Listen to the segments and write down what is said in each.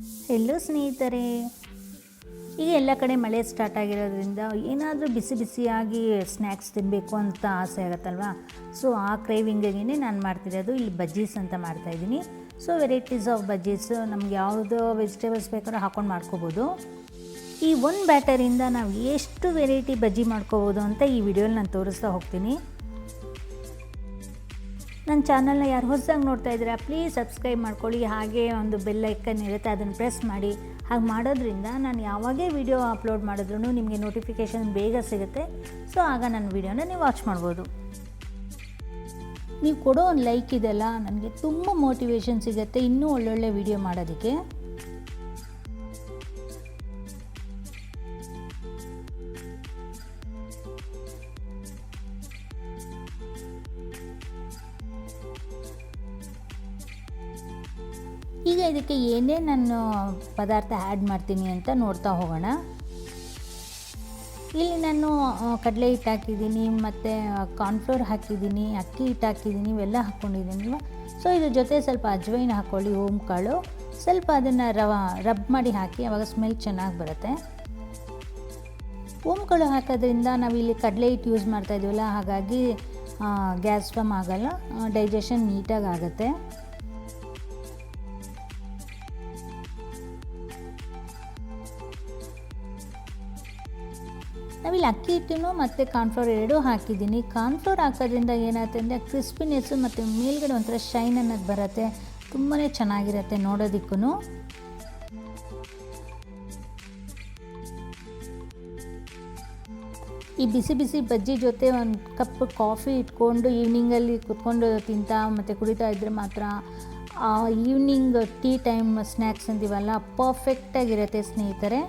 Hello ಸ್ನೇಹಿತರೆ, ಈಗ ಎಲ್ಲ ಕಡೆ ಮಳೆ ಸ್ಟಾರ್ಟ್ ಆಗಿರೋದ್ರಿಂದ ಏನಾದರೂ ಬಿಸಿ ಬಿಸಿಯಾಗಿ ಸ್ನ್ಯಾಕ್ಸ್ ತಿನ್ನಬೇಕು ಅಂತ ಆಸೆ ಆಗುತ್ತಲ್ವ. ಸೊ ಆ ಕ್ರೇವಿಂಗಿಗೆ ನಾನು ಮಾಡ್ತಿರೋದು ಇಲ್ಲಿ ಬಜ್ಜೀಸ್ ಅಂತ ಮಾಡ್ತಾಯಿದ್ದೀನಿ. ಸೊ ವೆರೈಟೀಸ್ ಆಫ್ ಬಜ್ಜೀಸ್, ನಮ್ಗೆ ಯಾವುದೋ ವೆಜಿಟೇಬಲ್ಸ್ ಬೇಕಾದ್ರೂ ಹಾಕ್ಕೊಂಡು ಮಾಡ್ಕೋಬೋದು. ಈ ಒಂದು ಬ್ಯಾಟರಿಂದ ನಾವು ಎಷ್ಟು ವೆರೈಟಿ ಬಜ್ಜಿ ಮಾಡ್ಕೋಬೋದು ಅಂತ ಈ ವಿಡಿಯೋಲಿ ನಾನು ತೋರಿಸ್ತಾ ಹೋಗ್ತೀನಿ. ನನ್ನ ಚಾನಲ್ನ ಯಾರು ಹೊಸದಾಗಿ ನೋಡ್ತಾ ಇದ್ದೀರಾ ಪ್ಲೀಸ್ ಸಬ್ಸ್ಕ್ರೈಬ್ ಮಾಡ್ಕೊಳ್ಳಿ. ಹಾಗೆ ಒಂದು ಬೆಲ್ ಐಕನ್ ಇರುತ್ತೆ, ಅದನ್ನು ಪ್ರೆಸ್ ಮಾಡಿ. ಹಾಗೆ ಮಾಡೋದ್ರಿಂದ ನಾನು ಯಾವಾಗೇ ವಿಡಿಯೋ ಅಪ್ಲೋಡ್ ಮಾಡಿದ್ರೂ ನಿಮಗೆ ನೋಟಿಫಿಕೇಷನ್ ಬೇಗ ಸಿಗುತ್ತೆ. ಸೊ ಆಗ ನನ್ನ ವಿಡಿಯೋನ ನೀವು ವಾಚ್ ಮಾಡ್ಬೋದು. ನೀವು ಕೊಡೋ ಒಂದು ಲೈಕ್ ಇದೆಲ್ಲ ನನಗೆ ತುಂಬ ಮೋಟಿವೇಶನ್ ಸಿಗುತ್ತೆ ಇನ್ನೂ ಒಳ್ಳೊಳ್ಳೆ ವಿಡಿಯೋ ಮಾಡೋದಕ್ಕೆ. ಈಗ ಇದಕ್ಕೆ ಏನೇ ನಾನು ಪದಾರ್ಥ ಆ್ಯಡ್ ಮಾಡ್ತೀನಿ ಅಂತ ನೋಡ್ತಾ ಹೋಗೋಣ. ಇಲ್ಲಿ ನಾನು ಕಡಲೆ ಹಿಟ್ಟು ಹಾಕಿದ್ದೀನಿ, ಮತ್ತು ಕಾರ್ನ್ಫ್ಲೋರ್ ಹಾಕಿದ್ದೀನಿ, ಅಕ್ಕಿ ಹಿಟ್ಟು ಹಾಕಿದ್ದೀನಿ, ಇವೆಲ್ಲ ಹಾಕ್ಕೊಂಡಿದ್ದೀನಲ್ವ. ಸೊ ಇದ್ರ ಜೊತೆ ಸ್ವಲ್ಪ ಅಜ್ವೈನ್ ಹಾಕ್ಕೊಳ್ಳಿ, ಓಂಕಾಳು ಸ್ವಲ್ಪ ಅದನ್ನು ರಬ್ ಮಾಡಿ ಹಾಕಿ, ಆವಾಗ ಸ್ಮೆಲ್ ಚೆನ್ನಾಗಿ ಬರುತ್ತೆ. ಓಂಕಾಳು ಹಾಕೋದ್ರಿಂದ ನಾವಿಲ್ಲಿ ಕಡಲೆ ಹಿಟ್ಟು ಯೂಸ್ ಮಾಡ್ತಾ ಇದ್ದೀವಲ್ಲ, ಹಾಗಾಗಿ ಗ್ಯಾಸ್ ಫಾರ್ಮ್ ಆಗೋಲ್ಲ, ಡೈಜೆಷನ್ ನೀಟಾಗಿ ಆಗುತ್ತೆ. ನಾವಿಲ್ಲಿ ಅಕ್ಕಿ ಹಿಟ್ಟನ್ನು ಮತ್ತು ಕಾರ್ನ್ಫ್ಲೋರ್ ಎರಡೂ ಹಾಕಿದ್ದೀನಿ. ಕಾರ್ನ್ಫ್ಲೋರ್ ಹಾಕೋದ್ರಿಂದ ಏನಾಗುತ್ತೆ ಅಂದರೆ ಕ್ರಿಸ್ಪಿನೆಸ್ಸು ಮತ್ತು ಮೇಲ್ಗಡೆ ಒಂಥರ ಶೈನ್ ಅನ್ನೋದು ಬರುತ್ತೆ, ತುಂಬಾ ಚೆನ್ನಾಗಿರುತ್ತೆ ನೋಡೋದಕ್ಕೂ. ಈ ಬಿಸಿ ಬಿಸಿ ಬಜ್ಜಿ ಜೊತೆ ಒಂದು ಕಪ್ ಕಾಫಿ ಇಟ್ಕೊಂಡು ಈವ್ನಿಂಗಲ್ಲಿ ಕುತ್ಕೊಂಡು ತಿಂತಾ ಮತ್ತು ಕುಡಿತಾ ಇದ್ದರೆ ಮಾತ್ರ ಈವ್ನಿಂಗ್ ಟೀ ಟೈಮ್ ಸ್ನ್ಯಾಕ್ಸ್ ಅಂತೀವಲ್ಲ, ಪರ್ಫೆಕ್ಟಾಗಿರುತ್ತೆ ಸ್ನೇಹಿತರೆ.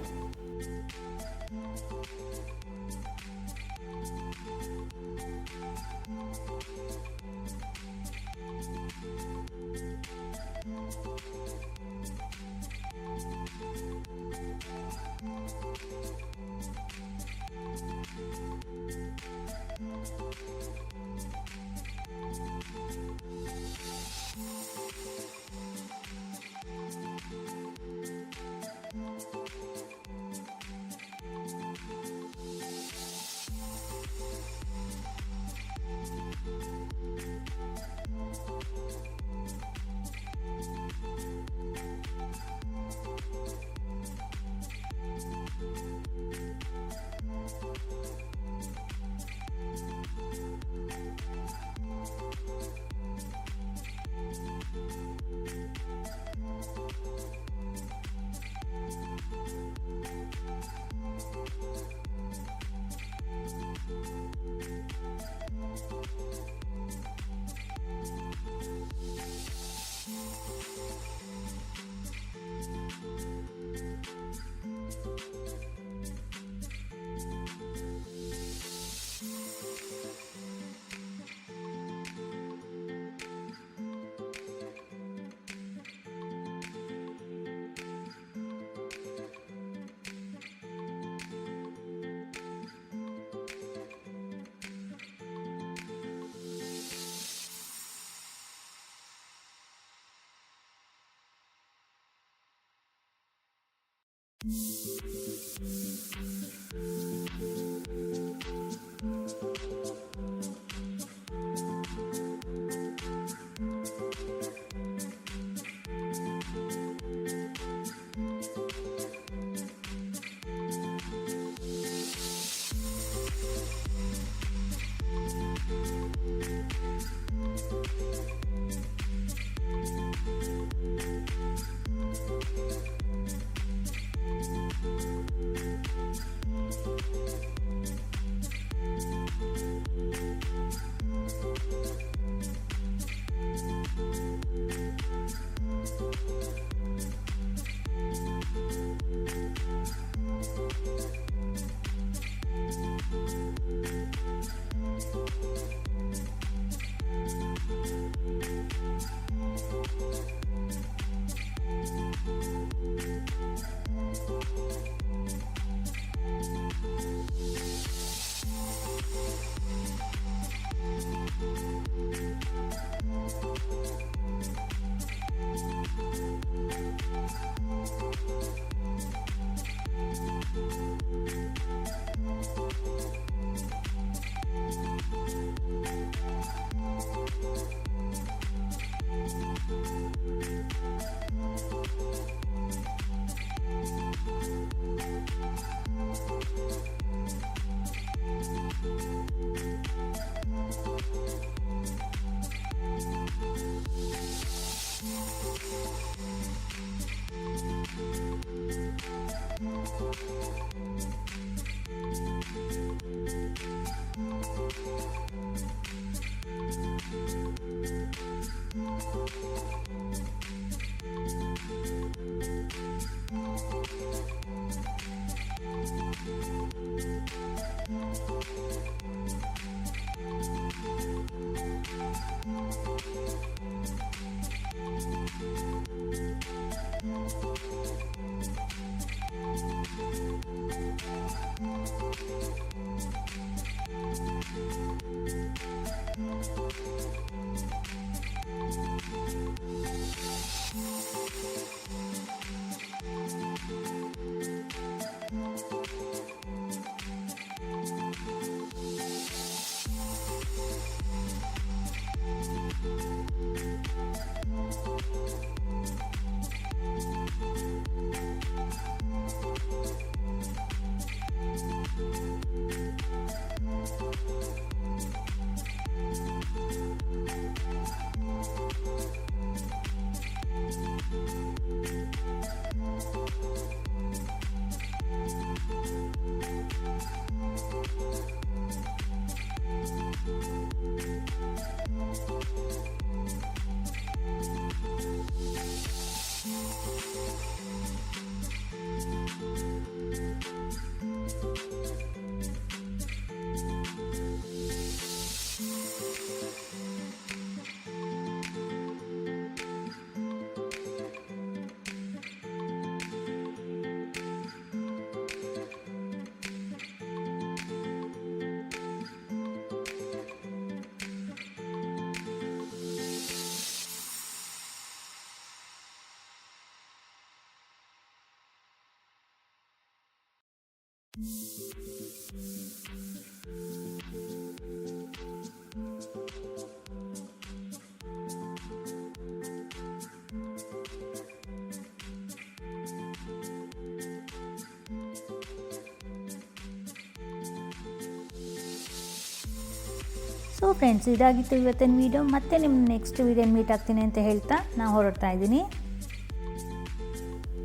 ಸೊ ಫ್ರೆಂಡ್ಸ್, ಇದಾಗಿತ್ತು ಇವತ್ತಿನ ವೀಡಿಯೋ. ಮತ್ತೆ ನಿಮ್ಮ ನೆಕ್ಸ್ಟ್ ವೀಡಿಯೋ ಮೀಟ್ ಆಗ್ತೀನಿ ಅಂತ ಹೇಳ್ತಾ ನಾನು ಹೊರಡ್ತಾ ಇದ್ದೀನಿ.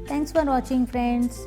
Thanks for watching friends.